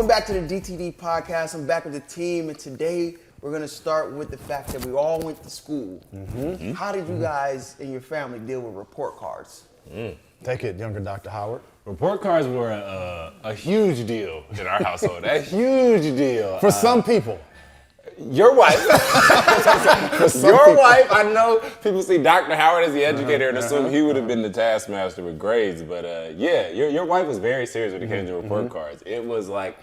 Welcome back to the DTD podcast. I'm back with the team, and today we're going to start with the fact that we all went to school. How did you guys and your family deal with report cards? Take it, younger Dr. Howard. Report cards were a huge deal in our household. A huge deal. For some people. Your wife. Your wife. I know people see Dr. Howard as the educator and assume he would have been the taskmaster with grades. But yeah, your wife was very serious when it came to report cards. It was like,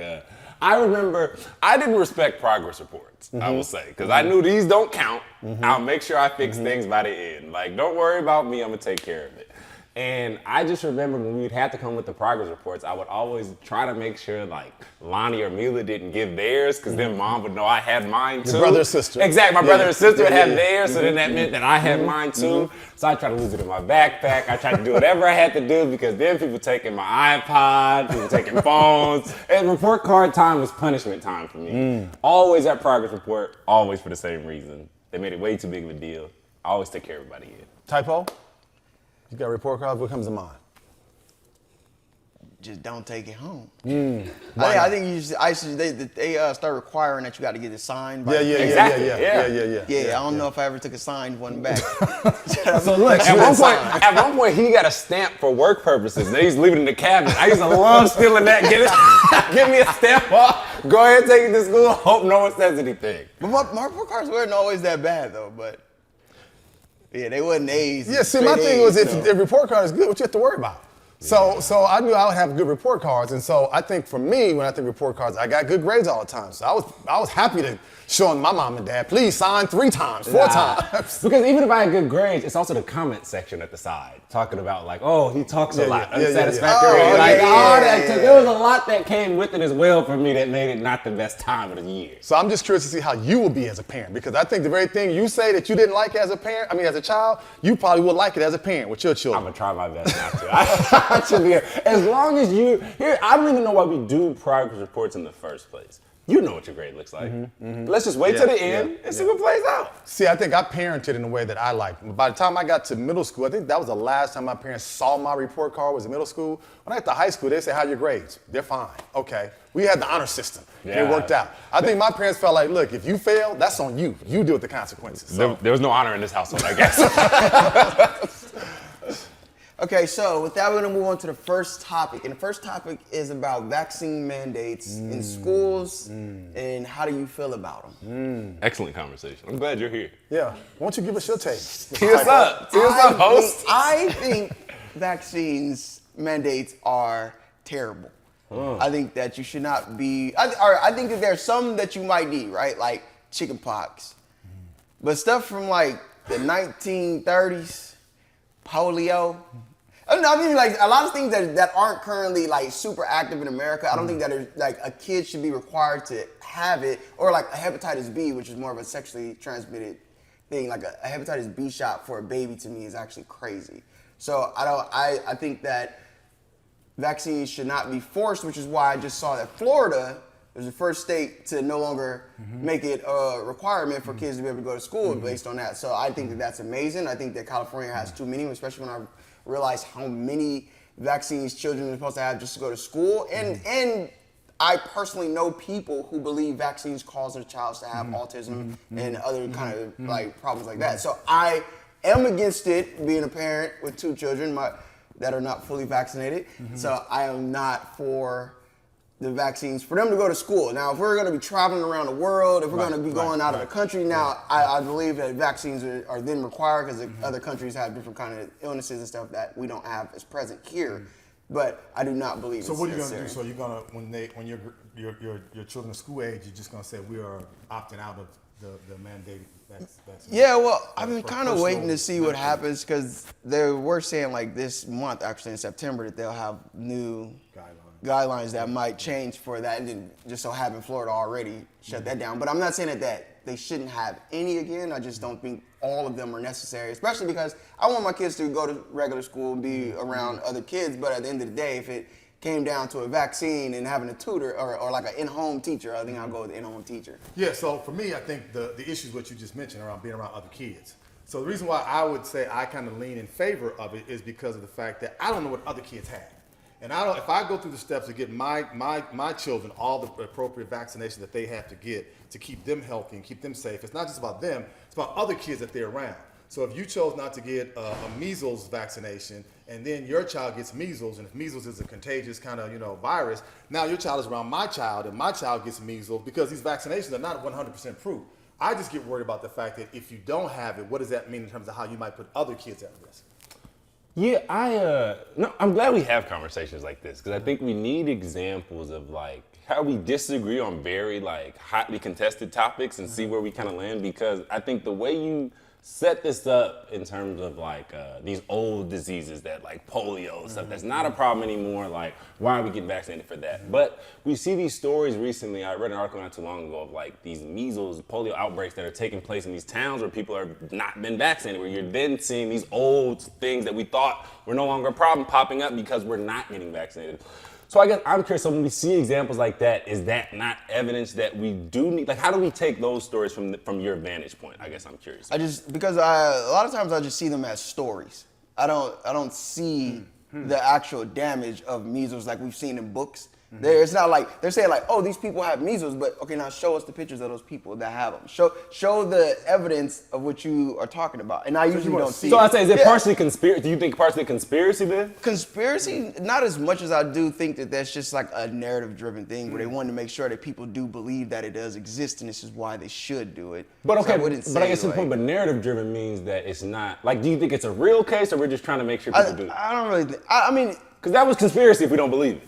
I remember, I didn't respect progress reports, I will say. Because I knew these don't count. I'll make sure I fix things by the end. Like, don't worry about me, I'm going to take care of it. And I just remember when we'd have to come with the progress reports, I would always try to make sure like Lonnie or Mila didn't give theirs because then mom would know I had mine too. Your brother or sister. Exactly, my brother or sister would have theirs, so then that meant that I had mine too. So I tried to lose it in my backpack. I tried to do whatever I had to do because then people taking my iPod, people taking phones. And report card time was punishment time for me. Always at progress report, always for the same reason. They made it way too big of a deal. I always take care of everybody here. Typo? You got a report card? What comes to mind? Just don't take it home. I think they start requiring that you got to get it signed. By Yeah. I don't know if I ever took a signed one back. So look, at one point he got a stamp for work purposes. And he's leaving it in the cabinet. I used to love stealing that. Give me a stamp. Go ahead, take it to school. Hope no one says anything. But my report cards weren't always that bad though. But yeah, they wasn't A's. Yeah, see, my thing was if the report card is good, what you have to worry about? So I knew I would have good report cards, and so I think for me, when I think report cards, I got good grades all the time. So I was happy to show my mom and dad, please sign 3 times, 4 times. Because even if I had good grades, it's also the comment section at the side talking about like, oh, he talks a lot, unsatisfactory. There was a lot that came with it as well for me that made it not the best time of the year. So I'm just curious to see how you will be as a parent, because I think the very thing you say that you didn't like as a parent, as a child, you probably would like it as a parent with your children. I'm gonna try my best not to. I should be as long as I don't even know why we do progress reports in the first place. You know what your grade looks like. Let's just wait till the end and see what plays out. See, I think I parented in a way that I liked. By the time I got to middle school, I think that was the last time my parents saw my report card was in middle school. When I got to high school, they say, how are your grades? They're fine. Okay. We had the honor system. It worked out. I think my parents felt like, look, if you fail, that's on you. You deal with the consequences. So. There was no honor in this household, I guess. Okay, so with that, we're going to move on to the first topic. And the first topic is about vaccine mandates in schools and how do you feel about them? Excellent conversation. I'm glad you're here. Yeah. Why don't you give us your take? Tee us up, host. I think vaccines mandates are terrible. I think that you should not be, I think that there's some that you might need, right? Like chicken pox. But stuff from like the 1930s, polio. I mean, like a lot of things that aren't currently like super active in America. I don't think that like a kid should be required to have it, or like a hepatitis B, which is more of a sexually transmitted thing. Like a hepatitis B shot for a baby to me is actually crazy. So I think that vaccines should not be forced, which is why I just saw that Florida was the first state to no longer make it a requirement for kids to be able to go to school based on that. So I think that that's amazing. I think that California has too many, especially when I realized how many vaccines children are supposed to have just to go to school. And I personally know people who believe vaccines cause their child to have autism and other kind of like problems like that. So I am against it, being a parent with 2 children that are not fully vaccinated. So I am not for the vaccines for them to go to school. Now, if we're going to be traveling around the world, if we're going to be going out of the country, now I believe that vaccines are then required because other countries have different kind of illnesses and stuff that we don't have as present here. But I do not believe. So what are you going to do? So you're going to when your children are school age, you're just going to say we are opting out of the mandated vaccine? Yeah, well, I've been kind of waiting to see what happens because they were saying like this month, actually in September, that they'll have new guidelines that might change for that, and then just so happen Florida already shut that down. But I'm not saying that they shouldn't have any again. I just don't think all of them are necessary, especially because I want my kids to go to regular school and be around other kids. But at the end of the day, if it came down to a vaccine and having a tutor or like an in-home teacher, I think I'll go with the in-home teacher. Yeah, so for me, I think the issue is what you just mentioned around being around other kids. So the reason why I would say I kind of lean in favor of it is because of the fact that I don't know what other kids have. And if I go through the steps to get my children all the appropriate vaccinations that they have to get to keep them healthy and keep them safe, it's not just about them, it's about other kids that they're around. So if you chose not to get a measles vaccination and then your child gets measles, and if measles is a contagious kind of, virus, now your child is around my child and my child gets measles because these vaccinations are not 100% proof. I just get worried about the fact that if you don't have it, what does that mean in terms of how you might put other kids at risk? Yeah, I'm glad we have conversations like this because I think we need examples of like how we disagree on very like hotly contested topics and see where we kind of land, because I think the way you set this up in terms of like these old diseases that like polio and stuff, that's not a problem anymore. Like, why are we getting vaccinated for that? But we see these stories recently. I read an article not too long ago of like these measles, polio outbreaks that are taking place in these towns where people have not been vaccinated, where you're then seeing these old things that we thought were no longer a problem popping up because we're not getting vaccinated. So I guess I'm curious, so when we see examples like that, is that not evidence that we do need, like how do we take those stories from your vantage point? I guess I'm curious. Because a lot of times I just see them as stories. I don't see the actual damage of measles like we've seen in books. It's not like they're saying like, oh, these people have measles, but okay, now show us the pictures of those people that have them. Show the evidence of what you are talking about. And I usually don't see. So I say, is it partially conspiracy? Do you think partially conspiracy then? Conspiracy, not as much as I do think that that's just like a narrative-driven thing where they want to make sure that people do believe that it does exist and this is why they should do it. But okay, so but I guess the point, but narrative-driven means that it's not, like, do you think it's a real case or we're just trying to make sure people do it? I don't really think, I mean. Because that was conspiracy if we don't believe it.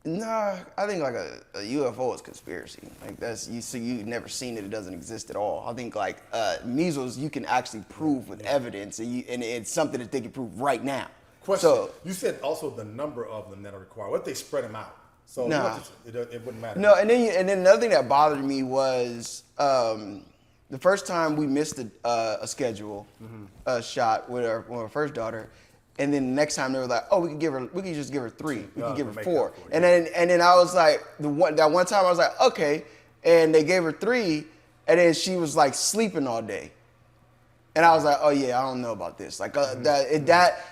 Nah, I think like a UFO is conspiracy. Like you've never seen it; it doesn't exist at all. I think like measles, you can actually prove with evidence, and it's something that they can prove right now. Question: So, you said also the number of them that are required. What if they spread them out? So it wouldn't matter. No, and then another thing that bothered me was the first time we missed a schedule shot with our first daughter. And then the next time they were like, oh, we could just give her 3. We could give her 4. And then I was like, that one time I was like, okay. And they gave her 3, and then she was like sleeping all day. And I was like, oh yeah, I don't know about this. Like that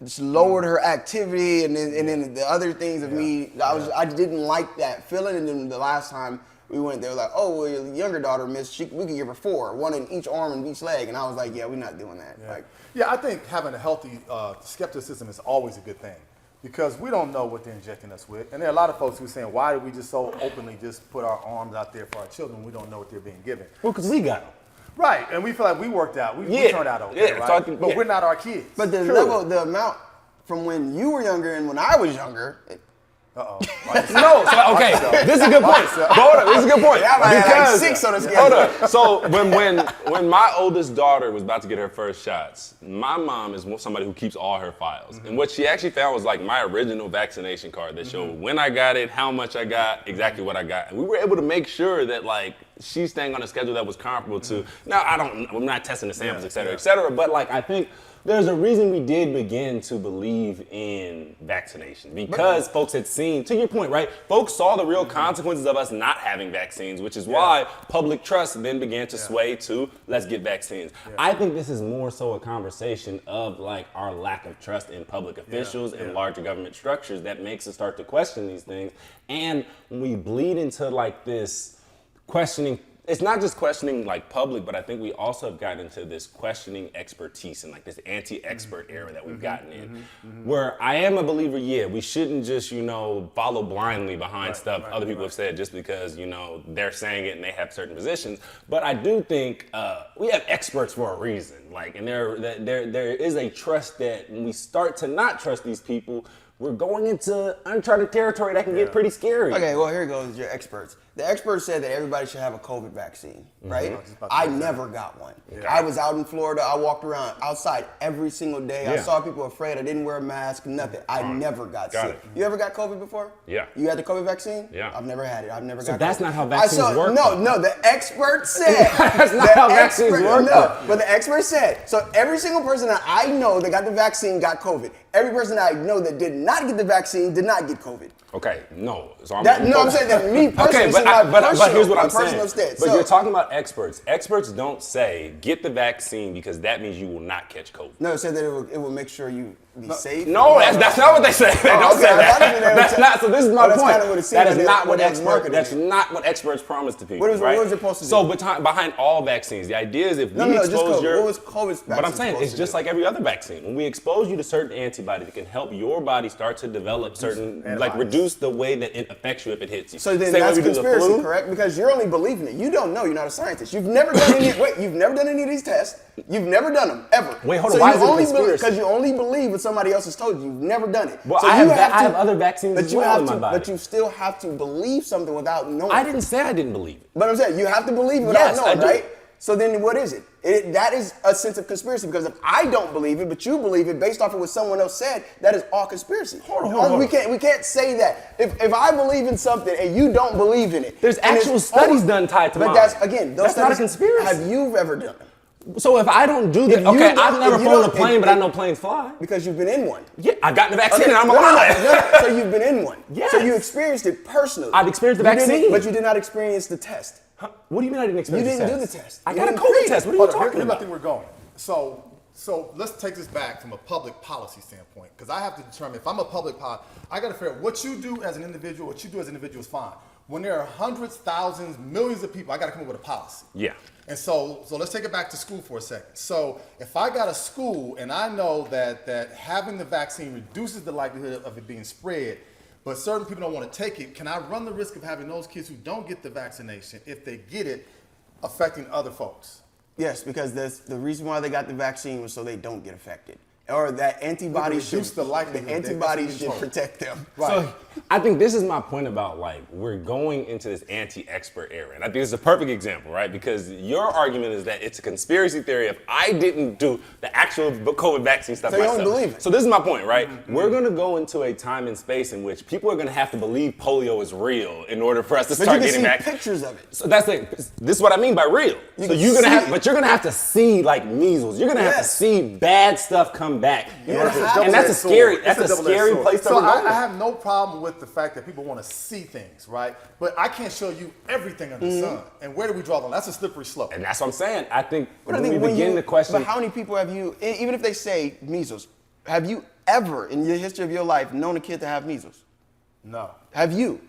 just lowered her activity, and then the other things of me, I didn't like that feeling. And then the last time we went, they were like, oh, well, your younger daughter missed. We can give her 4, 1 in each arm and each leg. And I was like, yeah, we're not doing that. Yeah, I think having a healthy skepticism is always a good thing because we don't know what they're injecting us with. And there are a lot of folks who are saying, why do we just so openly just put our arms out there for our children when we don't know what they're being given? Well, because we got them. Right, and we feel like we worked out. We turned out okay, right? So but we're not our kids. But the amount from when you were younger and when I was younger. Uh-oh. No, so, okay, this is a good point. Hold on, this is a good point. Because, like 6 on the scale. Hold on. So when my oldest daughter was about to get her first shots, my mom is somebody who keeps all her files. And what she actually found was like my original vaccination card that showed when I got it, how much I got, exactly what I got. And we were able to make sure that like she's staying on a schedule that was comparable to, now I'm not testing the samples, et cetera, but like I think there's a reason we did begin to believe in vaccination because folks had seen, to your point, right? Folks saw the real consequences of us not having vaccines, which is why public trust then began to sway to let's get vaccines. I think this is more so a conversation of like our lack of trust in public officials and larger government structures that makes us start to question these things. And when we bleed into like this questioning, it's not just questioning like public, but I think we also have gotten into this questioning expertise and like this anti-expert era that we've gotten in, where I am a believer, we shouldn't just, follow blindly behind stuff other people have said just because, they're saying it and they have certain positions. But I do think we have experts for a reason. Like, and there is a trust that when we start to not trust these people, we're going into uncharted territory that can get pretty scary. Okay, well, here goes your experts. The experts said that everybody should have a COVID vaccine, right? I never got one. I was out in Florida. I walked around outside every single day. I saw people afraid. I didn't wear a mask, nothing. I never got sick. You ever got COVID before? Yeah. You had the COVID vaccine? Yeah. I've never had it. I've never got So that's COVID. not how vaccines work? No, the expert said. That's not how vaccines work. No, but the expert said. So every single person that I know that got the vaccine got COVID. Every person that I know that did not get the vaccine did not get COVID. Okay, no. So I'm saying that me personally. Okay, but here's what I'm saying. Stance. But you're talking about experts. Experts don't say get the vaccine because that means you will not catch COVID. No, it said that it will make sure you be safe? No, that's not what they say. They don't say that. That's not. So this is my point. Kind of what it seemed That is like not what they was experts. marketing That's it. not what experts promise to people. What was it supposed to do? So behind all vaccines, the idea is if we just expose COVID. your. What was COVID's vaccine But I'm saying supposed it's to just do? like every other vaccine. When we expose you to certain antibodies, it can help your body start to develop certain, like reduce the way that it affects you if it hits you. So then Same way that's we do the conspiracy, flu. correct? Because you're only believing it. You don't know. You're not a scientist. You've never done any. You've never done any of these tests. You've never done them ever. Wait, hold on. So Why you is it a only conspiracy? Because you only believe what somebody else has told you. You've never done it. Well, so I you have other vaccines but as you well have in my to, body. But you still have to believe something without knowing. I didn't say I didn't believe it. But I'm saying you have to believe it without Yes, knowing, I do. right? So then what is it? That is a sense of conspiracy, because if I don't believe it, but you believe it based off of what someone else said, that is all conspiracy. Hold on. We can't say that. If I believe in something and you don't believe in it. There's and actual it's studies all- done tied to But mine. that's, again, those That's not a studies, conspiracy. have you ever done them? So if I don't do If that, you okay, don't- I've never if you flown a don't- plane, if- but I know planes fly. Because you've been in one. Yeah, I got the vaccine and I'm No, no, no, alive. no. So you've been in one. Yes. So you experienced it personally. I've experienced the You didn't- vaccine. But you did not experience the test. Huh? What do you mean I didn't You experience didn't do the test. I You got a didn't COVID create test. it. What are you Hold on, talking here's I about? think we're going. So let's take this back from a public policy standpoint, because I have to determine if I'm a public policy, I got to figure out what you do as an individual. What you do as an individual is fine. When there are hundreds, thousands, millions of people, I got to come up with a policy. Yeah. And so let's take it back to school for a second. So if I got a school and I know that having the vaccine reduces the likelihood of it being spread, but certain people don't want to take it, can I run the risk of having those kids who don't get the vaccination, if they get it, affecting other folks? Yes, because the reason why they got the vaccine was so they don't get affected, or that antibodies reduce should the likelihood that- antibodies that's should what you're told. protect them. So I think this is my point about, like, we're going into this anti-expert era. And I think it's a perfect example, right? Because your argument is that it's a conspiracy theory if I didn't do the actual COVID vaccine stuff So you don't myself. believe it. So this is my point, right? We're going to go into a time and space in which people are going to have to believe polio is real in order for us to But start you getting can back. see pictures of it. So that's it. This is what I mean by real. You So can you're gonna see have, it. but you're gonna have to see like measles. You're gonna have to Yes. see bad stuff come back. in order have for- to. and that's a scary. It's That's a double-edged scary sword. place to So go. I have no problem with the fact that people want to see things, right? But I can't show you everything under the sun. And where do we draw the line? That's a slippery slope. And that's what I'm saying. I think But I when think we when begin the question, But how many people have you? Even if they say measles, have you ever in your history of your life known a kid to have measles? No. Have you?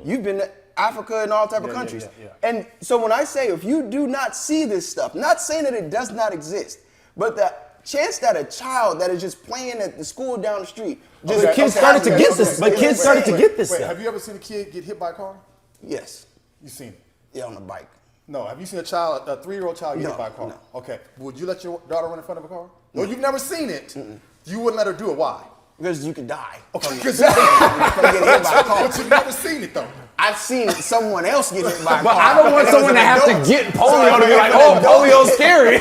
You've been to Africa and all type of Yeah, countries. yeah. And so when I say if you do not see this stuff, not saying that it does not exist, but the chance that a child that is just playing at the school down the street, just But kids started to get this. But kids started to get this Wait, stuff. have you ever seen a kid get hit by a car? Yes, You seen it? yeah, on a bike. No. Have you seen a 3-year-old child get No, hit by a car? no. Okay. Would you let your daughter run in front of a car? No, you've never seen it. You wouldn't let her do it. Why? Because you could die. Okay. From getting hit by a car. But you've never seen it though. I've seen someone else get hit by a but car. I don't want and it was someone an to have adult. to get polio So to be like, if oh, an adult- polio's scary.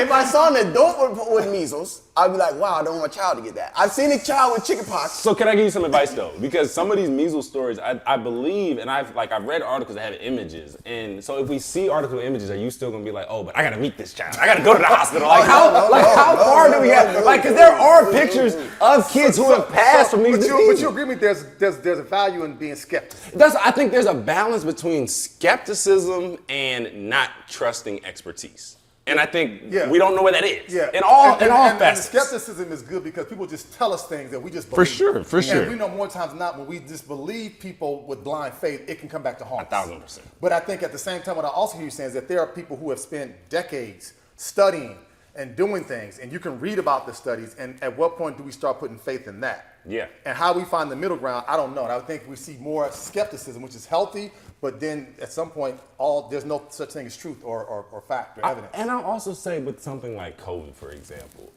If I saw an adult with measles, I'd be like, wow, I don't want my child to get that. I've seen a child with chickenpox. So can I give you some advice though? Because some of these measles stories, I believe, and I've read articles that have images, and so if we see article images, are you still gonna be like, oh, but I gotta meet this child, I gotta go to the hospital? Like how far do we have? Like, because there are pictures of kids who have passed from these But diseases. you agree with me? There's a value in being skeptical. I think there's a balance between skepticism and not trusting expertise. And I think we don't know where that is. Yeah. In all and the facets. skepticism is good because people just tell us things that we just For believe. sure, for sure. And we know more times than not when we just believe people with blind faith, it can come back to haunt us. 1,000%. But I think at the same time, what I also hear you saying is that there are people who have spent decades studying and doing things, and you can read about the studies, and at what point do we start putting faith in that? Yeah. And how we find the middle ground, I don't know. And I think we see more skepticism, which is healthy, but then at some point, there's no such thing as truth or fact or evidence. And I'll also say with something like COVID, for example,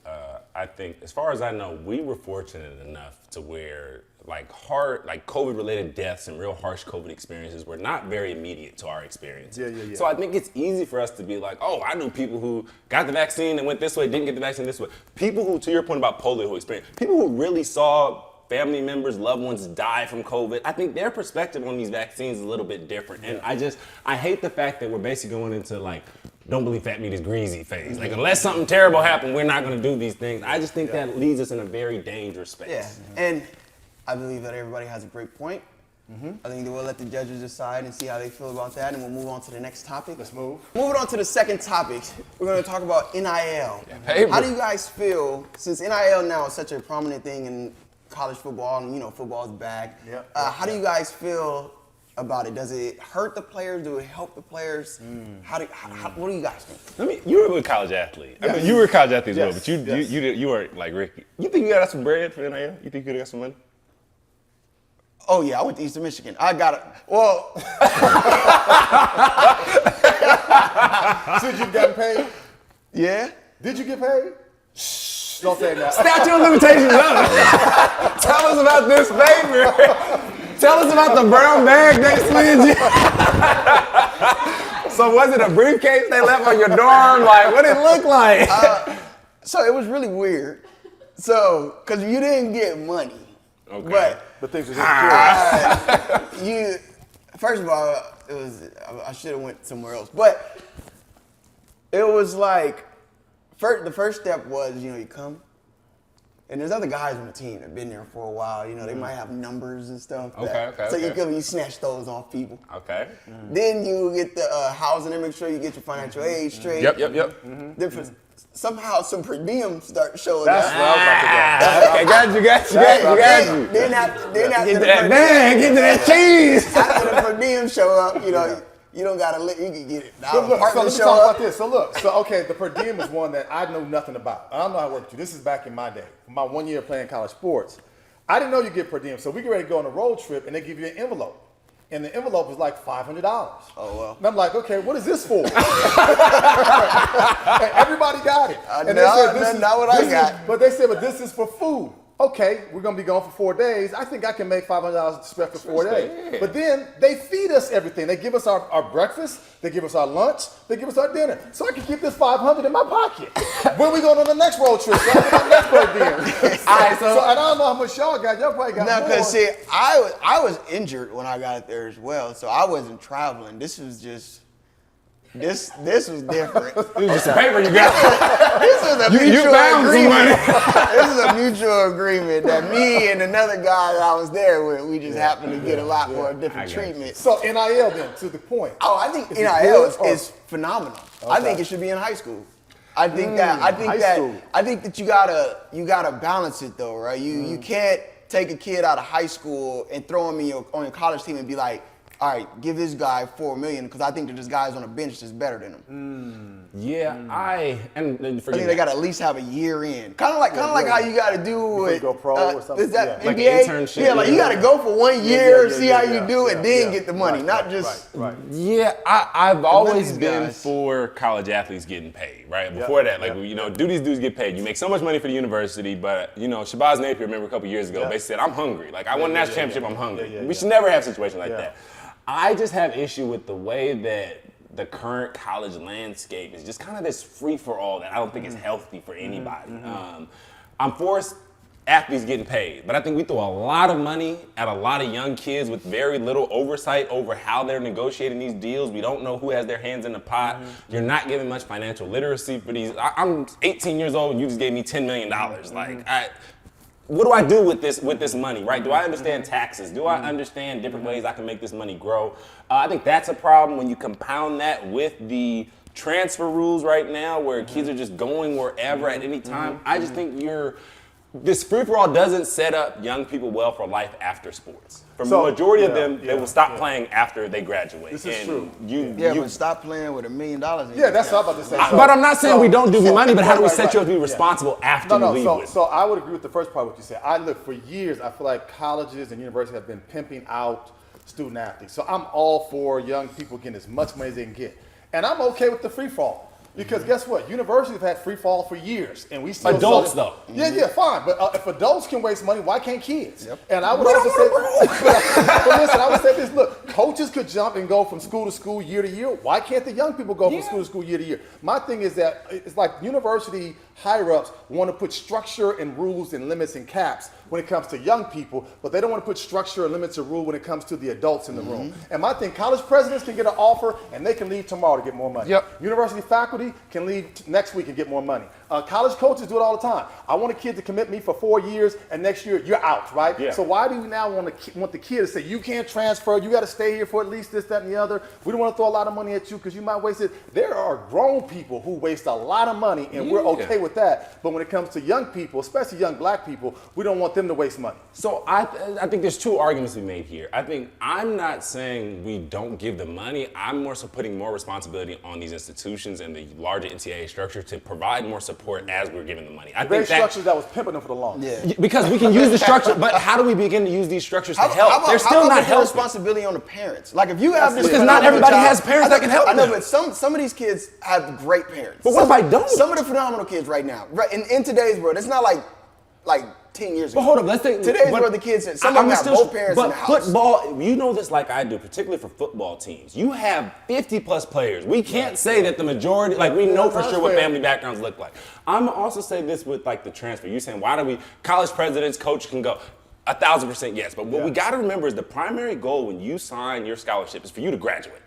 I think as far as I know, we were fortunate enough to where like COVID-related deaths and real harsh COVID experiences were not very immediate to our experience. Yeah. So I think it's easy for us to be like, oh, I knew people who got the vaccine and went this way, didn't get the vaccine this way. People who, to your point about polio, who experienced, people who really saw family members, loved ones die from COVID, I think their perspective on these vaccines is a little bit different. And I hate the fact that we're basically going into like, don't believe fat meat is greasy phase. Like, unless something terrible happened, we're not going to do these things. I just think that leads us in a very dangerous space. Yeah, and I believe that everybody has a great point. I think that we'll let the judges decide and see how they feel about that, and we'll move on to the next topic. Let's move. Moving on to the second topic, we're going to talk about NIL. paper. How do you guys feel, since NIL now is such a prominent thing in college football, and football's back, how do you guys feel about it? Does it hurt the players? Do it help the players? What do you guys think? You were a college athlete. I mean, you were a college athlete as well, but you weren't like Ricky. You think you got some bread for NIL? You think you could have got some money? Oh yeah, I went to Eastern Michigan. I got it. Well, So you gotten paid? yeah. Did you get paid? Shh, don't say that. Statute of limitations up. Tell us about this favor. Tell us about the brown bag they slid you. So was it a briefcase they left on your dorm? Like, what did it look like? So it was really weird. So, cause you didn't get money, Okay. But things are you. First of all, it was. I should have went somewhere else, but it was like, the first step was, you come, and there's other guys on the team that've been there for a while. They might have numbers and stuff. So you come, you snatch those off people. Okay. Then you get the housing and make sure you get your financial aid straight. Yep. Then somehow some per diem start showing That's up. what I was about to go. Okay, got you. Then after Get the to that per bag, get to that cheese. after the per diem show up, you don't gotta you can get it. But look, so Apartment let's show talk up. about this. So okay, the per diem is one that I know nothing about. I don't know how it works. This is back in my day, my 1 year playing college sports. I didn't know you get per diem. So we get ready to go on a road trip, and they give you an envelope. And the envelope was like $500. Oh, well. And I'm like, okay, what is this for? And everybody got it. And that's not what I got. But they said, but this is for food. Okay, we're gonna be gone for 4 days. I think I can make $500 spend for 4 days. But then they feed us everything. They give us our breakfast, they give us our lunch, they give us our dinner. So I can keep this $500 in my pocket. When we go on the next road trip, so I get my next per diem. So and I don't know how much y'all got. Y'all probably got No, more. because see, I was injured when I got there as well, so I wasn't traveling. This was just. This was different. It was just a paper you got. This is a mutual found some money. agreement. This is a mutual agreement that me and another guy that I was there with, we just happened to get a lot more different treatment. So NIL then, to the point. Oh, I think Is it NIL good or- is phenomenal. I think it should be in high school. I think high school. that you gotta balance it though, right? You can't take a kid out of high school and throw him on your college team and be like, all right, give this guy $4 million because I think that this guy's on a bench that's better than him. Yeah, I think they got to at least have a year in. Kind of like how you got to do with you go pro or something? Is that Like an NBA? internship, Yeah, like you yeah. got to go for 1 year, see how you do, yeah, and then yeah. get the money, not just. Right. Yeah, I've always these been guys. for college athletes getting paid, right? Before that, like, do these dudes get paid? You make so much money for the university, but, Shabazz Napier, remember a couple years ago, basically said, I'm hungry. Like, I won a national championship, I'm hungry. We should never have a situation like that. I just have issue with the way that the current college landscape is just kind of this free-for-all that I don't think is healthy for anybody. I'm for athletes getting paid, but I think we throw a lot of money at a lot of young kids with very little oversight over how they're negotiating these deals. We don't know who has their hands in the pot. You're not giving much financial literacy for these. I'm 18 years old and you just gave me $10 million. Like, what do I do with this money, right? Do I understand taxes? Do I understand different ways I can make this money grow? I think that's a problem when you compound that with the transfer rules right now where kids are just going wherever at any time. I just think this free-for-all doesn't set up young people well for life after sports. For the majority of them, they will stop playing after they graduate. This is true. But stop playing with $1 million. Yeah, that's what I'm about to say. But I'm not saying we don't do money, but how do we set you up to be responsible after you leave with? So I would agree with the first part of what you said. Look, for years, I feel like colleges and universities have been pimping out student athletes. So I'm all for young people getting as much money as they can get. And I'm okay with the free fall. Because guess what? Universities have had free fall for years, and we still Adults, though. Yeah, fine. But if adults can waste money, why can't kids? And I would also say, but listen, I would say this: look, coaches could jump and go from school to school, year to year. Why can't the young people go from school to school, year to year? My thing is that it's like university higher-ups want to put structure and rules and limits and caps when it comes to young people, but they don't want to put structure and limits and rule when it comes to the adults in the room. And my thing, college presidents can get an offer and they can leave tomorrow to get more money. Yep. University faculty can leave next week and get more money. College coaches do it all the time. I want a kid to commit me for 4 years and next year you're out, right? Yeah. So why do we now want the kid to say you can't transfer, you got to stay here for at least this, that, and the other? We don't want to throw a lot of money at you because you might waste it. There are grown people who waste a lot of money and we're okay with that. But when it comes to young people, especially young black people, we don't want them to waste money. So I think there's two arguments to be made here. I think I'm not saying we don't give the money. I'm more so putting more responsibility on these institutions and the larger NCAA structure to provide more support as we're giving the money. I Very think structures that was pimping them for the longest. Yeah. because we can use the structure, but how do we begin to use these structures to help? They're still not putting helping. responsibility on the parents. Like if you have this, Because not everybody has parents that can help I know, them. but some of these kids have great parents. But what if I don't? Some of the phenomenal kids right now, right in today's world, it's not like 10 years ago. But hold up, let's think. Today's but world, the kids, some of them have both parents in the house. But football, you know this like I do, particularly for football teams. You have 50 plus players. We can't say that the majority, like we know for sure what family backgrounds look like. I'm also say this with like the transfer. You're saying why do we, college presidents, coach can go. 1,000% yes. But what we got to remember is the primary goal when you sign your scholarship is for you to graduate.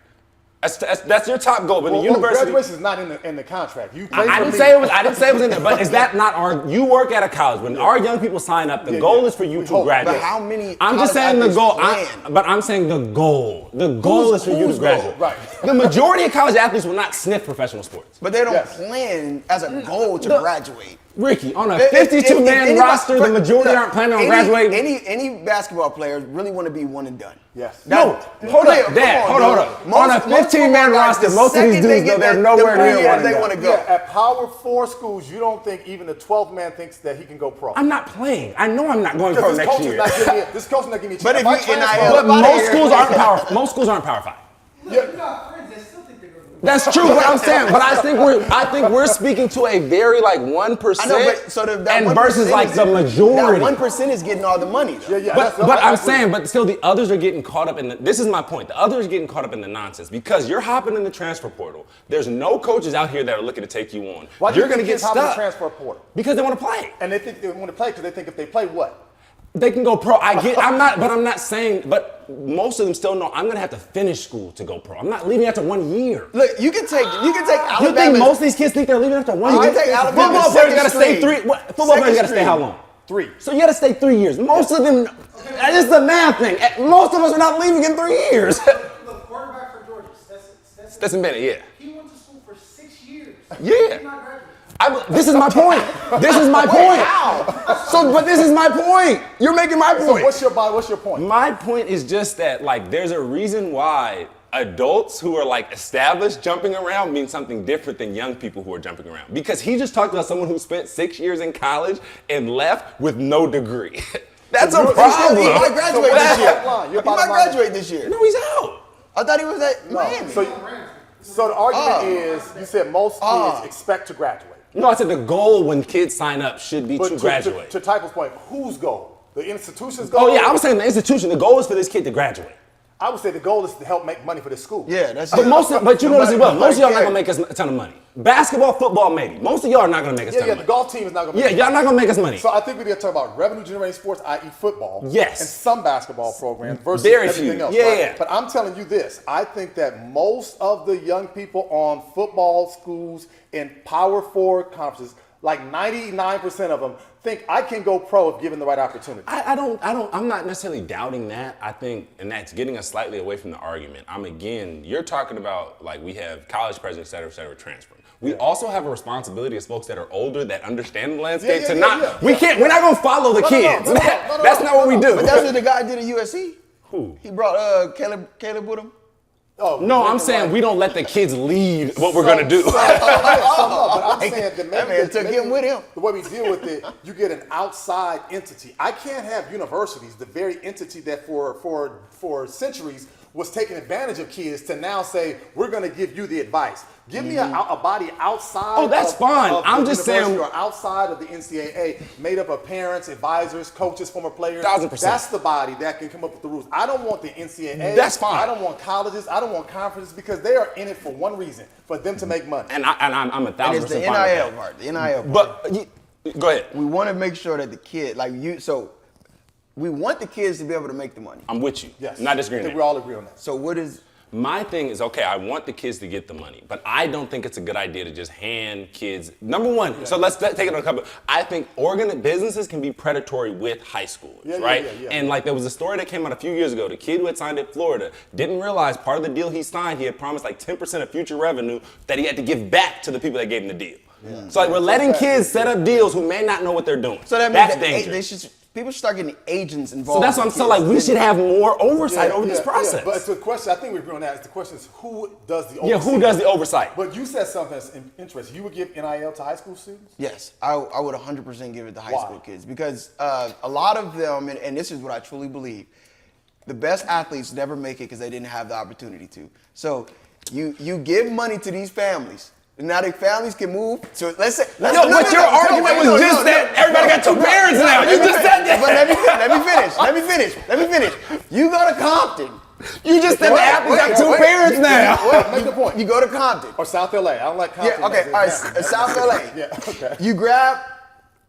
That's your top goal. But the university Graduation is not in the contract. You I didn't say it was in there. But is that not our? You work at a college. When our young people sign up, the goal is for you to graduate. But how many? I'm just saying the goal. plan? But I'm saying the goal. The goal is for you to whose graduate. goal? Right. The majority of college athletes will not sniff professional sports. But they don't Yes. plan as a goal to graduate. Ricky, on a If 52-man anybody- roster, the majority aren't planning on graduating. Any basketball players really want to be one and done. Yes. No, hold up, Dad, hold up. On a 15-man roster, most of these dudes go there nowhere near one. They want to go. Yeah, at Power 4 schools, you don't think even the 12th man thinks that he can go pro. I'm not playing. I know I'm not going pro Because next year. this coach is not giving me a chance. But if I you transfer- NIL But Out of most here. schools aren't power. Most schools aren't Power 5. That's true, what I'm saying. But I think we're speaking to a very like 1%. I know, but so that and 1% versus like the majority. That 1% is getting all the money. Though. Yeah, But I'm saying, but still, the others are getting caught up in the. This is my point. The others are getting caught up in the nonsense because you're hopping in the transfer portal. There's no coaches out here that are looking to take you on. Why do You're you going to think get kids hop in the stuck transfer portal? because they want to play. And they think they want to play because they think if they play what? They can go pro. I'm not saying, but most of them still know I'm going to have to finish school to go pro. I'm not leaving after 1 year. Look, you can take Alabama. You think most of these kids think they're leaving after 1 You year? can take Alabama Football players second got to stay string. 3. Football players got to stay how long? 3. So you got to stay 3 years. Most of them, this is the math thing. Most of us are not leaving in 3 years. Look, quarterback for Georgia, Stetson Bennett, yeah. he went to school for 6 years. Yeah. He did not graduate. This is my point. This is my point. But this is my point. You're making my So point. what's your point? My point is just that, like, there's a reason why adults who are like established jumping around mean something different than young people who are jumping around. Because he just talked about someone who spent 6 years in college and left with no degree. That's a problem. He might graduate this year. You're He might graduate this year. No, he's out. I thought he was at Miami. So the argument is, you said most kids expect to graduate. No, I said the goal when kids sign up should be But to graduate. To Typo's point, whose goal? The institution's goal? Oh yeah, I was saying the institution. The goal is for this kid to graduate. I would say the goal is to help make money for the school. Yeah, that's But it. but you know this as well. Most of y'all not care. gonna make us a ton of money. Basketball, football, maybe. Most of y'all are not gonna make us a ton Yeah, of the money. golf team is not going to Yeah, y'all not gonna make us money. So I think we need to talk about revenue-generating sports, i.e. football. Yes. And some basketball programs versus Very everything few. else. Yeah, right? yeah. But I'm telling you this. I think that most of the young people on football schools in Power 4 conferences, like 99% of them, think I can go pro if given the right opportunity. I'm not necessarily doubting that. I think, and that's getting us slightly away from the argument. You're talking about, like, we have college presidents, et cetera, transferring. We also have a responsibility as folks that are older that understand the landscape Yeah, to yeah, not, yeah. we're not gonna follow the kids. That's not what we do. But that's what the guy did at USC. Who? He brought Caleb with him. Oh, No, I'm saying we don't let the kids lead what we're gonna do. But I'm saying that maybe That man took him with him. The way we deal with it, you get an outside entity. I can't have universities, the very entity that for centuries was taking advantage of kids to now say, we're going to give you the advice. Give me a body outside. Oh, that's fine. Of I'm the just university saying- or outside of the NCAA, made up of parents, advisors, coaches, former players. 1000%. That's the body that can come up with the rules. I don't want the NCAA. That's fine. I don't want colleges. I don't want conferences because they are in it for one reason, for them to make money. And I'm 1,000% And it's the fine with NIL that. part. The NIL part. But go ahead. We want to make sure that the kid, we want the kids to be able to make the money. I'm with you. Yes. Not I disagreeing. think there. we all agree on that. So what is? My thing is, okay, I want the kids to get the money, but I don't think it's a good idea to just hand kids. Number one, so let's take it on a couple. I think businesses can be predatory with high schoolers, right? Yeah. And like there was a story that came out a few years ago. The kid who had signed at Florida didn't realize part of the deal he signed, he had promised like 10% of future revenue that he had to give back to the people that gave him the deal. Yeah. So like we're letting kids set up deals who may not know what they're doing. So that that's means dangerous. people should start getting agents involved. So that's what I'm saying. Like we should have more oversight over this process. But the question, I think we agree on that. The question is who does the oversight? Yeah, who does the oversight? But you said something that's interesting. You would give NIL to high school students? Yes, I would 100% give it to high Why? school kids because a lot of them, and this is what I truly believe, the best athletes never make it because they didn't have the opportunity to. So you give money to these families. And now the families can move. So let's say. But your argument was just that everybody got two parents now. You just said that. But let me finish. You go to Compton. You just said the athlete got two parents now. Make the point. You go to Compton. Or South LA. I don't like Compton. Yeah, okay, all right, South LA. Yeah, okay. You grab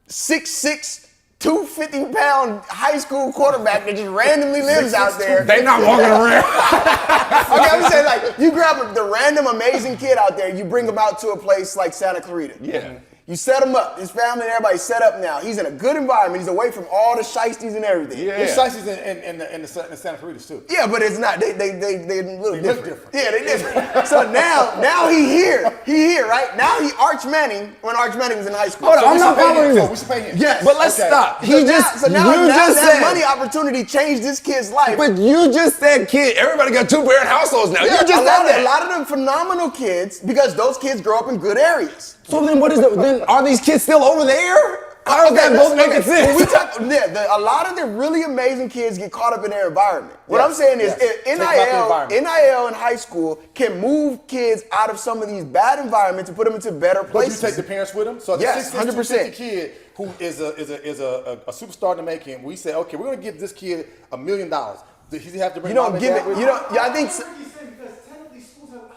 6'6", 250-pound high school quarterback that just randomly lives out there. They not walking around. Okay, I'm saying like you grab the random amazing kid out there, you bring him out to a place like Santa Clarita. Yeah. You set him up. His family and everybody's set up now. He's in a good environment. He's away from all the shiesties and everything. Yeah. There's shiesties in the Santa Claritas too. Yeah, but it's not. They're a little look different. different. Yeah, they different. So now he here. He here, right? Now he Arch Manning when Arch Manning was in high school. Hold on, I'm not following So this. we should pay him. Yes. But let's stop. So now you just that said money opportunity changed this kid's life. But you just said kid. Everybody got two parent households now. Yeah, You just said that. a lot of them phenomenal kids because those kids grow up in good areas. So then what is it? Then are these kids still over there? How does that both make sense? When we talk, a lot of the really amazing kids get caught up in their environment. What Yes, I'm saying is yes. Take them out the environment. NIL in high school can move kids out of some of these bad environments and put them into better But places. you take the parents with them. So the Yes, 6'6", 100%. 250 kid who is a superstar in the making, we say, okay, we're going to give this kid $1 million. Does he have to bring You mom don't and give dad it. with You him? don't. Yeah, I think. I heard you saying because technically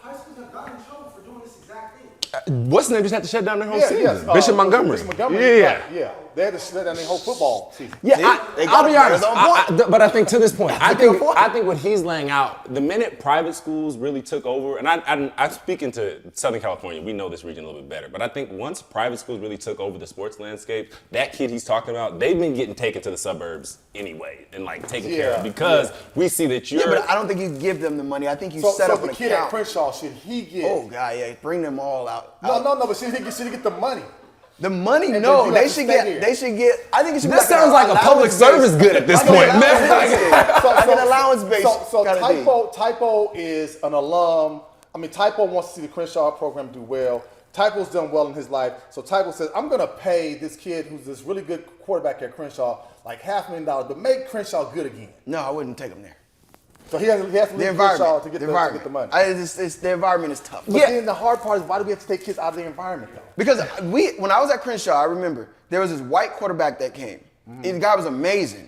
high schools have gotten in trouble for doing this exact thing. What's the name? Just had to shut down their whole Yeah, season. yes. Bishop Montgomery. Bishop Montgomery. Yeah. Right, yeah. They had to shut down their whole football season. Yeah, They I'll got be it. honest. That's on point. But I think to this point, I That's a good think point. I think what he's laying out, the minute private schools really took over, and I'm speaking to Southern California, we know this region a little bit better, but I think once private schools really took over the sports landscape, that kid he's talking about, they've been getting taken to the suburbs anyway and like taken care of because we see that you're. Yeah, but I don't think you give them the money. I think you So, set so up the an kid at account. Crenshaw, should he get? Oh God, yeah, bring them all out. No, but should he get the money? The money, And no, then you they have to should stay get. here. They should get. I think it should. This be sounds like a public service good at this Like point. an allowance-based So kind of thing. Typo is an alum. I mean, Typo wants to see the Crenshaw program do well. Typo's done well in his life. So Typo says, I'm going to pay this kid who's this really good quarterback at Crenshaw like $500,000, but make Crenshaw good again. No, I wouldn't take them there. So he has to leave The Crenshaw environment. to get The the environment. money. The environment is tough. But then the hard part is, why do we have to take kids out of the environment, though? Because when I was at Crenshaw, I remember there was this white quarterback that came. The guy was amazing.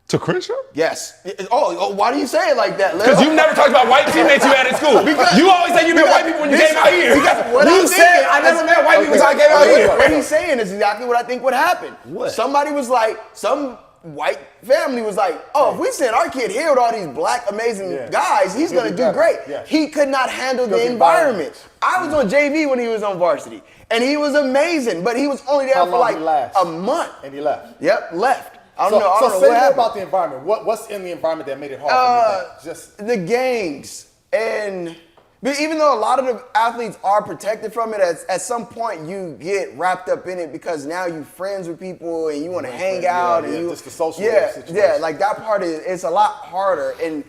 To Crenshaw? Yes. Oh, why do you say it like that, Lil? Because you never talked about white teammates you had at school. You always said you met white people when you came out here. What You I'm said thinking- I never met white people until I came out What- here. What he's saying is exactly what I think would happen. What? Somebody was like, some white family was like, oh, if we send our kid here with all these black amazing guys, he's He'll going to be do better. great. Yeah. He could not handle the the environment. I was on JV when he was on varsity, and he was amazing, but he was only there How for long like did he last? a month. And he left. Yep, left. I So don't know say what more happened. about the environment. What's in the environment that made it hard for you? Just The gangs, and but even though a lot of the athletes are protected from it, at some point you get wrapped up in it because now you're friends with people and you want to hang out and you just the social situation. like that part is it's a lot harder and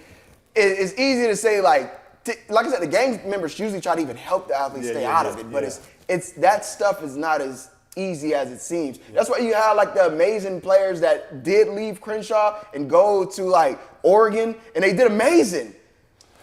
it's easy to say like I said, the gang members usually try to even help the athletes stay out of it, but it's that stuff is not as easy as it seems. That's why you have like the amazing players that did leave Crenshaw and go to like Oregon and they did amazing.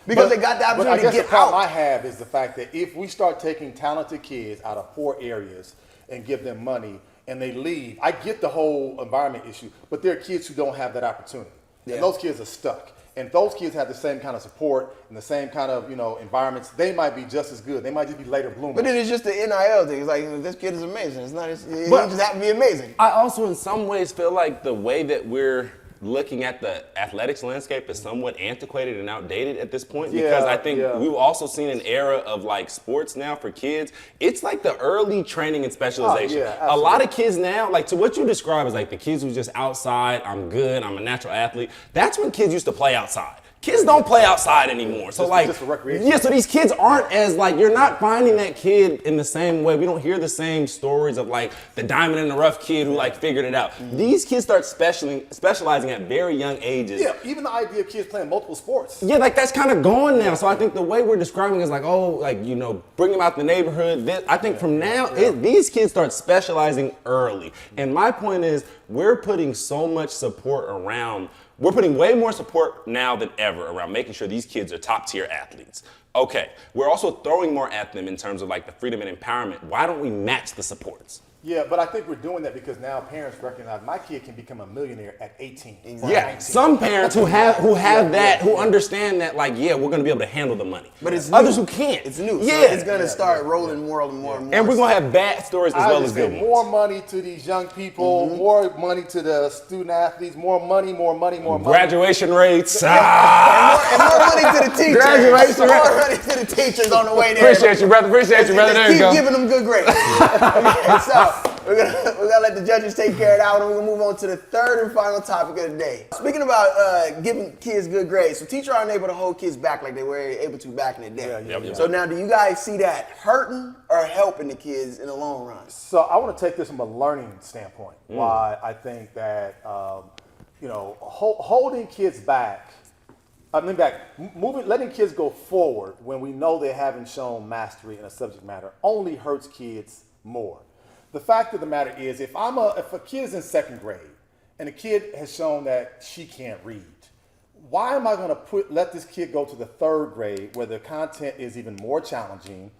because they got the But I opportunity guess to the get problem out. I have is the fact that if we start taking talented kids out of poor areas and give them money and they leave, I get the whole environment issue, but there are kids who don't have that opportunity. Yeah. And those kids are stuck. And if those kids have the same kind of support and the same kind of, environments, they might be just as good. They might just be later bloomers. But then it's just the NIL thing. It's like, this kid is amazing. It's not. He But- just happen to be amazing. I also, in some ways, feel like the way that we're looking at the athletics landscape is somewhat antiquated and outdated at this point, because I think we've also seen an era of like sports now for kids. It's like the early training and specialization. A lot of kids now, like to what you describe as like the kids who just outside, I'm good, I'm a natural athlete. That's when kids used to play outside. Kids don't play outside anymore. So Just for recreation. yeah, so these kids aren't as like, you're not finding that kid in the same way. We don't hear the same stories of like the diamond in the rough kid who like figured it out. These kids start specializing at very young ages. Yeah, even the idea of kids playing multiple sports. Yeah, like that's kind of gone now. So I think the way we're describing it is like, oh, like, bring them out the neighborhood. I think from now, these kids start specializing early. And my point is, we're putting so much support around, we're putting way more support now than ever around making sure these kids are top tier athletes. Okay, we're also throwing more at them in terms of like the freedom and empowerment. Why don't we match the supports? Yeah, but I think we're doing that because now parents recognize my kid can become a millionaire at 18. Yeah, 19. some parents who understand that, like, yeah, we're gonna be able to handle the money. But it's others new. who can't. It's new. Yeah, So it's gonna start rolling more and more and more. and we're gonna have bad stories as I well would as say good more ones. money to these young people, more money to the student athletes, more money. Graduation rates. And more money to the teachers. Graduation More rate. money to the teachers on the way there. Appreciate you, brother. Appreciate you, brother. There you Keep go. giving them good grades. Okay, so we're gonna let the judges take care of that one, and we're gonna move on to the third and final topic of the day. Speaking about giving kids good grades, so teachers aren't able to hold kids back like they were able to back in the day. Yep. So now, do you guys see that hurting or helping the kids in the long run? So I want to take this from a learning standpoint. Why I think that holding kids back. Letting kids go forward when we know they haven't shown mastery in a subject matter only hurts kids more. The fact of the matter is, if a kid is in second grade and a kid has shown that she can't read, why am I going to let this kid go to the third grade where the content is even more challenging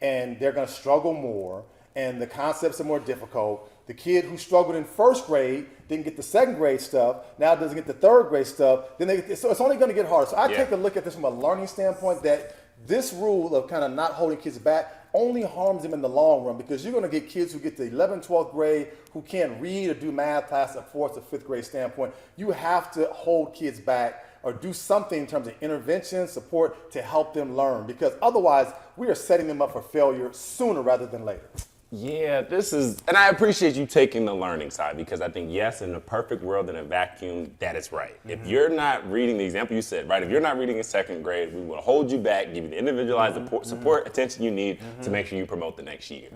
and they're going to struggle more and the concepts are more difficult? The kid who struggled in first grade didn't get the second grade stuff, now doesn't get the third grade stuff, so it's only going to get harder. So I take a look at this from a learning standpoint, that this rule of kind of not holding kids back only harms them in the long run, because you're going to get kids who get to 11th, 12th grade who can't read or do math past a 4th or 5th grade standpoint. You have to hold kids back or do something in terms of intervention, support to help them learn, because otherwise we are setting them up for failure sooner rather than later. Yeah, and I appreciate you taking the learning side, because I think, yes, in a perfect world, in a vacuum, that is right. If you're not reading, the example you said, right, if you're not reading in second grade, we will hold you back, give you the individualized support, attention you need to make sure you promote the next year.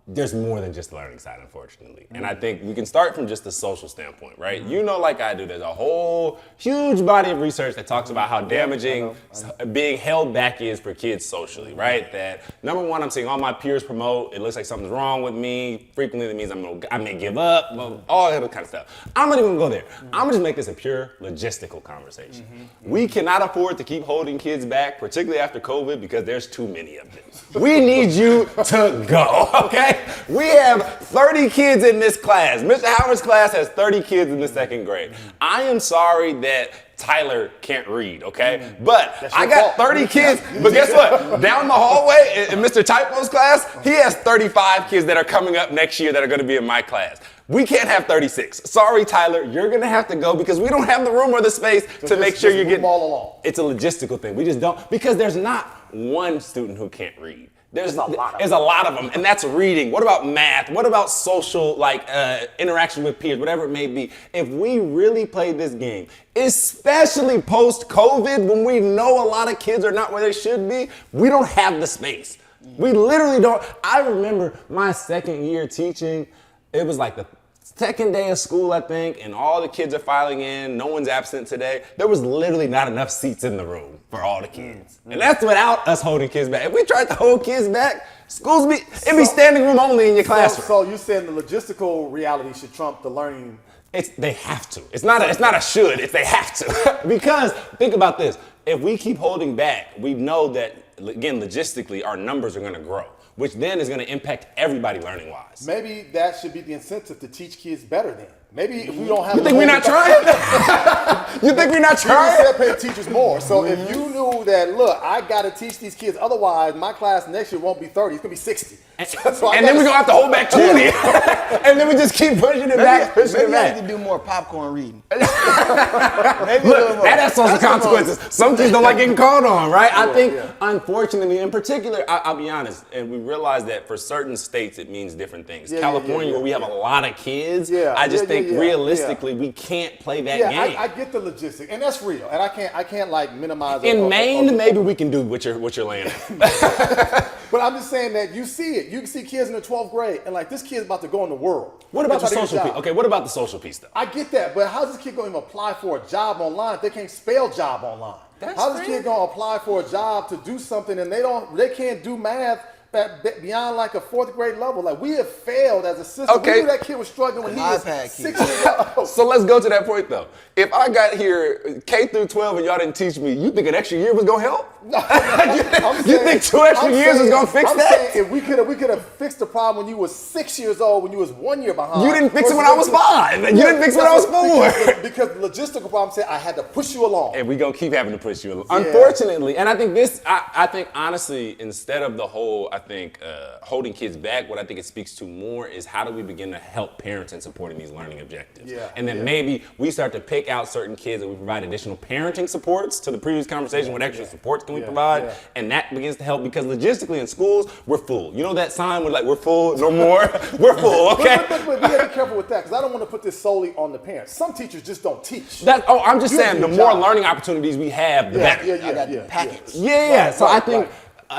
There's more than just the learning side, unfortunately. And I think we can start from just the social standpoint, right? You know, like I do, there's a whole huge body of research that talks about how damaging being held back is for kids socially, right? That number one, I'm seeing all my peers promote, it looks like something's wrong with me. Frequently that means I may give up, all that kind of stuff. I'm not even gonna go there. I'm gonna just make this a pure logistical conversation. We cannot afford to keep holding kids back, particularly after COVID, because there's too many of them. We need you to go, okay? We have 30 kids in this class. Mr. Howard's class has 30 kids in the second grade. I am sorry that Tyler can't read, okay? But I got 30 kids, but guess what? Down the hallway in Mr. Typo's class, he has 35 kids that are coming up next year that are gonna be in my class. We can't have 36. Sorry, Tyler, you're gonna have to go because we don't have the room or the space to make sure you're getting all along. It's a logistical thing. We just don't, because there's not one student who can't read. There's a lot of them, and that's reading. What about math? What about social, interaction with peers, whatever it may be? If we really played this game, especially post-COVID, when we know a lot of kids are not where they should be, we don't have the space. We literally don't. I remember my second year teaching, it was like the second day of school, I think, and all the kids are filing in. No one's absent today. There was literally not enough seats in the room for all the kids. And that's without us holding kids back. If we tried to hold kids back, it'd be standing room only in your classroom. So you're saying the logistical reality should trump the learning? They have to. It's not a should, it's they have to. Because think about this. if we keep holding back, we know that, again, logistically, our numbers are going to grow, which then is going to impact everybody learning-wise. Maybe that should be the incentive to teach kids better then. Maybe if we don't have You think we're not trying? You think we're not We trying? said pay teachers more. So if you knew that, look, I got to teach these kids, otherwise my class next year won't be 30, it's going to be 60. And then we're going to have to hold back 20. And then we just keep pushing it back, pushing Maybe it I back. need to do more popcorn reading. Maybe Look, a little more. that has social That's the most- consequences. Some kids don't like getting called on, right? I think, yeah. unfortunately, in particular, I'll be honest, and we realize that for certain states it means different things. California, where we have a lot of kids, I just think realistically we can't play that game. I get the logistics, and that's real, and I can't like minimize it. In Maine, maybe we can do what you're laying at. But I'm just saying that you see it. You can see kids in the 12th grade, and like this kid's about to go in the world. What about the About to get a social piece? job. Okay, what about the social piece though? I get that, but how's this kid going to even apply for a job online if they can't spell job online? How's this kid going to apply for a job to do something and they can't do math beyond like a 4th grade level? Like we have failed as a system. Okay. We knew that kid was struggling when he was iPad 6 kid. years old. So let's go to that point though. If I got here K through 12 and y'all didn't teach me, you think an extra year was gonna help? You think 2 extra years is gonna fix I'm that? saying if we could have fixed the problem when you was 6 years old, when you was 1 year behind. You didn't fix it when I was 5. You didn't fix it when I was 4. Because the logistical problem said I had to push you along. And we gonna keep having to push you. Unfortunately, and I think I think honestly, instead of the whole, holding kids back, what I think it speaks to more is how do we begin to help parents in supporting these learning objectives? And then maybe we start to pick out certain kids and we provide additional parenting supports to the previous conversation. What extra supports can we provide? And that begins to help because logistically in schools, we're full. You know that sign with like, we're full, no more? We're full, okay? But we gotta be careful with that because I don't want to put this solely on the parents. Some teachers just don't teach. I'm just You saying, do the your more job. learning opportunities we have, the better. I got packets. So I Right, think right.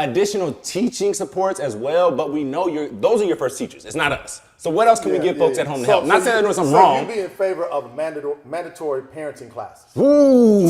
additional teaching supports as well, but we know those are your first teachers. It's not us. So what else can we give folks at home to help? Not saying they're doing something wrong. So you be in favor of mandatory parenting classes. Ooh.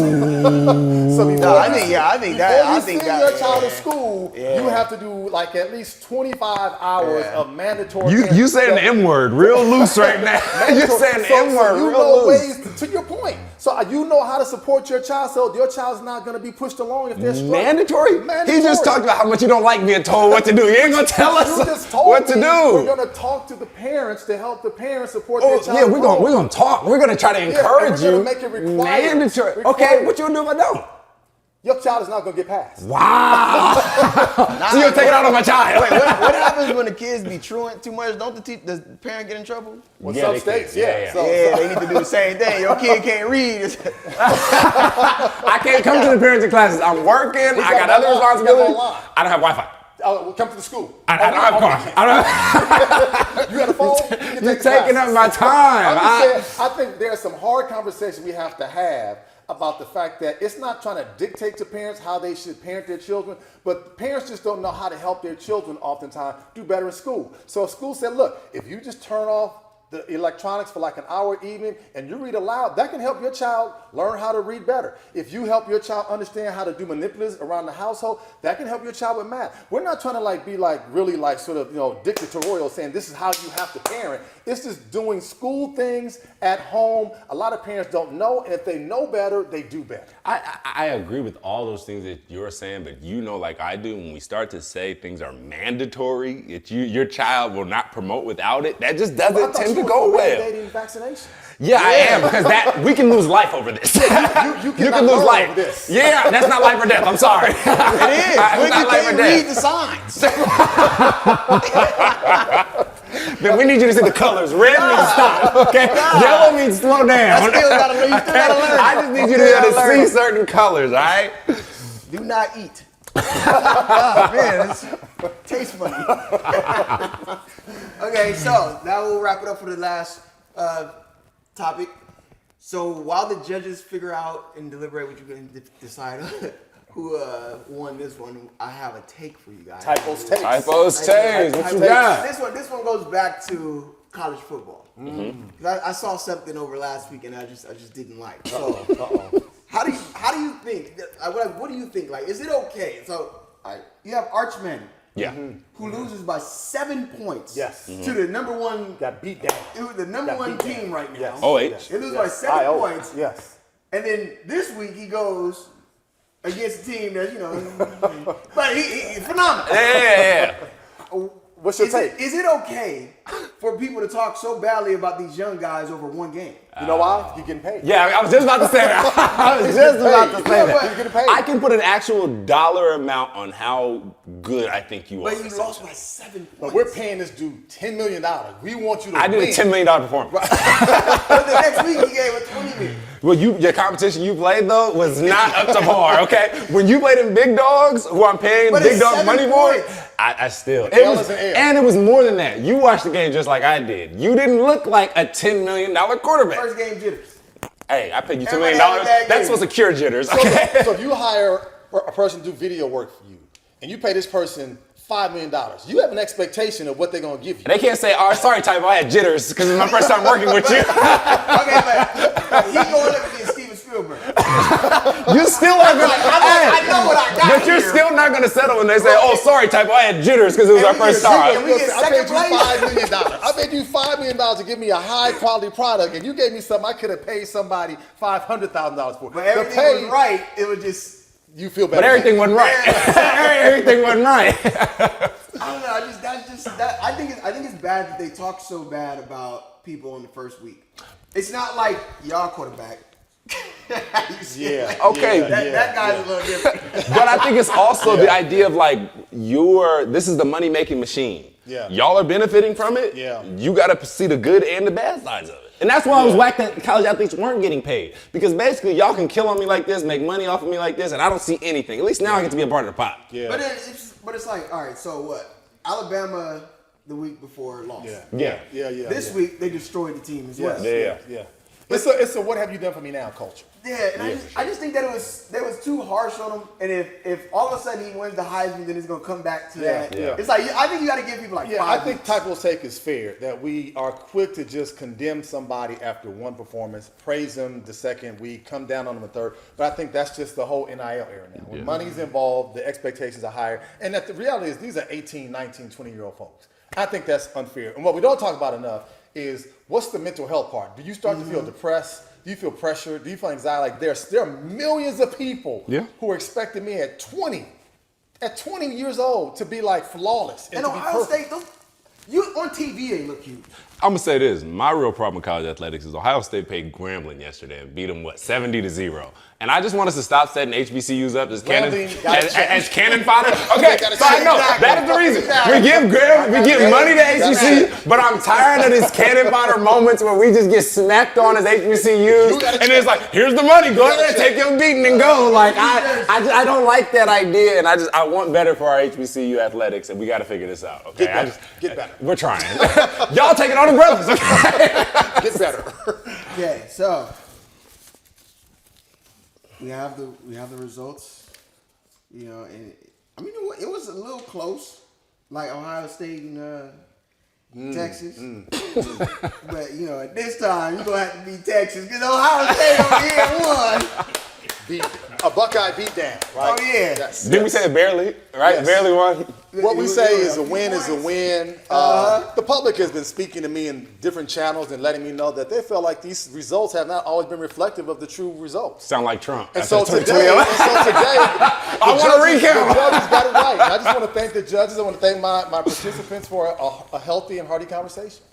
So No, I think that. I think Before you send that. your child to school, you have to do like at least 25 hours of mandatory. You saying the M word real loose right now. You're saying the M word you real know loose. ways to your point. So you know how to support your child, so your child's not going to be pushed along if they're struggling. Mandatory? He just talked about how much you don't like being told what to do. You ain't gonna tell us You just told what to me do. We're going to talk to the parents to help the parents support their child. Yeah, we're gonna talk. We're gonna try to encourage and we're you. gonna make it required. Mandatory. Okay, what you gonna do if I don't? Your child is not going to get passed. Wow. So you'll take it out on my child. Wait, what happens when the kids be truant too much? Don't does the parent get in trouble? Well, Yeah, some they states, can. Yeah. So, Yeah, they need to do the same thing. Your kid can't read. I can't come to the parenting classes. I'm working. I got other online. responsibilities. Online. I don't have Wi-Fi. we'll come to the school. I don't have a car. I don't. You got a phone? You can You're take the taking class. up my time. I'm just saying, I think there are some hard conversations we have to have about the fact that it's not trying to dictate to parents how they should parent their children, but parents just don't know how to help their children oftentimes do better in school. So a school said, look, if you just turn off the electronics for like an hour evening and you read aloud, that can help your child learn how to read better. If you help your child understand how to do manipulatives around the household, that can help your child with math. We're not trying to be really sort of, dictatorial saying this is how you have to parent. It's just doing school things at home. A lot of parents don't know, and if they know better, they do better. I agree with all those things that you're saying, but like I do, when we start to say things are mandatory, your child will not promote without it, that just doesn't tend to go well. Mandating vaccinations. Yeah, I am, because we can lose life over this. You can lose life. Over this. Yeah, that's not life or death. I'm sorry. It is. When not you life or can't read death. the signs. Then we need you to see the colors. Red means stop, okay? Yellow means slow down. You still gotta learn. I just need you to be able to see certain colors, all right? Do not eat. Oh, man, it tastes funny. Okay, so now we'll wrap it up for the last topic. So while the judges figure out and deliberate what you're going to decide who won this one, I have a take for you guys. Typos takes. Typos takes. What you got? This one goes back to college football. 'Cause I saw something over last week and I just didn't like. So how do you think? What do you think? Like, is it okay? So you have Arch Manning. Yeah. Who loses by 7 points Yes. to the number one, Got beat down. the number Got one beat team down. right now. Yes. OH. They lose by 7 points. Yes. And then this week he goes against a team that, you know, but he's phenomenal. Yeah. What's your take? Is it okay for people to talk so badly about these young guys over one game? You know why? You're getting paid. Yeah, I was just about to say that. I was just about to say You're that. getting paid. I can put an actual dollar amount on how good I think you are. But you lost by 7 points. But we're paying this dude $10 million. We want you to I did win. a $10 million performance. But the next week he gave us 20 million. Well, your competition you played though was not up to par. Okay, when you played in big dogs, who I'm paying But big it's dog 7 money for, points. I still. It L was, is an L. and it was more than that. You watched the game just like I did. You didn't look like a $10 million quarterback. First game jitters. Hey, I paid you $10 Everybody million. had a bad That's game. supposed to cure jitters. So, Okay. so if you hire a person to do video work for you, and you pay this person $5 million, you have an expectation of what they're gonna give you. They can't say, "Oh, sorry, Typo, I had jitters because it's my first time working with you." Okay, but he going up against Steven Spielberg. You still are gonna. I know what I got But you're here. still not gonna settle when they say, "Oh, sorry, Typo, I had jitters because it was our And we first get time." and we get I paid second you $5 place. million. I paid you $5 million to give me a high quality product, and you gave me something I could have paid somebody $500,000 for. But The everything pay, was right. It was just, you feel better. But everything wasn't right. Everything wasn't right. I don't know. I think it's bad that they talk so bad about people in the first week. It's not like y'all quarterback. You see, Yeah. like, Okay. that guy's a little different. But I think it's also the idea of like this is the money making machine. Yeah. Y'all are benefiting from it. Yeah. You got to see the good and the bad sides of it. And that's why I was whacked that college athletes weren't getting paid. Because basically y'all can kill on me like this, make money off of me like this, and I don't see anything. At least now I get to be a part of the pot. Yeah. But it's like, all right, so what? Alabama the week before lost. Yeah. This week they destroyed the team as well. Yeah. It's a what have you done for me now culture. Yeah, and I just think that it was too harsh on him. And if all of a sudden he wins the Heisman, then it's gonna come back to that. Yeah. It's like I think you got to give people like Yeah, 5 I think weeks. Typo's take is fair that we are quick to just condemn somebody after one performance, praise them the second week, come down on them the third. But I think that's just the whole NIL era now. When money's involved, the expectations are higher. And that the reality is these are 18, 19, 20-year-old folks. I think that's unfair. And what we don't talk about enough is what's the mental health part? Do you start to feel depressed? Do you feel pressure? Do you feel anxiety? Like there are millions of people who are expecting me at 20 years old to be like flawless and And to be Ohio perfect. State, you on TV they look huge. I'm gonna say this. My real problem with college athletics is Ohio State played Grambling yesterday and beat them 70-0. And I just want us to stop setting HBCUs up as cannon fodder. Okay, so I know that is the reason we give money to HBCUs, but I'm tired of these cannon fodder moments where we just get snapped on as HBCUs, and it's like, here's the money, go ahead, take your beating and go. Like I don't like that idea, and I want better for our HBCU athletics, and we got to figure this out. Okay, Get better. We're trying. Y'all taking on the brothers. Okay. Get better. Okay, so we have the results. You know, and I mean it was a little close, like Ohio State and Texas. But you know, at this time you're gonna have to beat Texas because Ohio State over here won. A Buckeye beatdown, right? Oh yeah. Yes. Didn't we say it barely? Right? Yes. Barely won. What we say is a win is a points. win. The public has been speaking to me in different channels and letting me know that they feel like these results have not always been reflective of the true results. Sound like Trump. And after so the today, 2020 I want a recount. The judges got it right. And I just want to thank the judges. I want to thank my participants for a healthy and hearty conversation.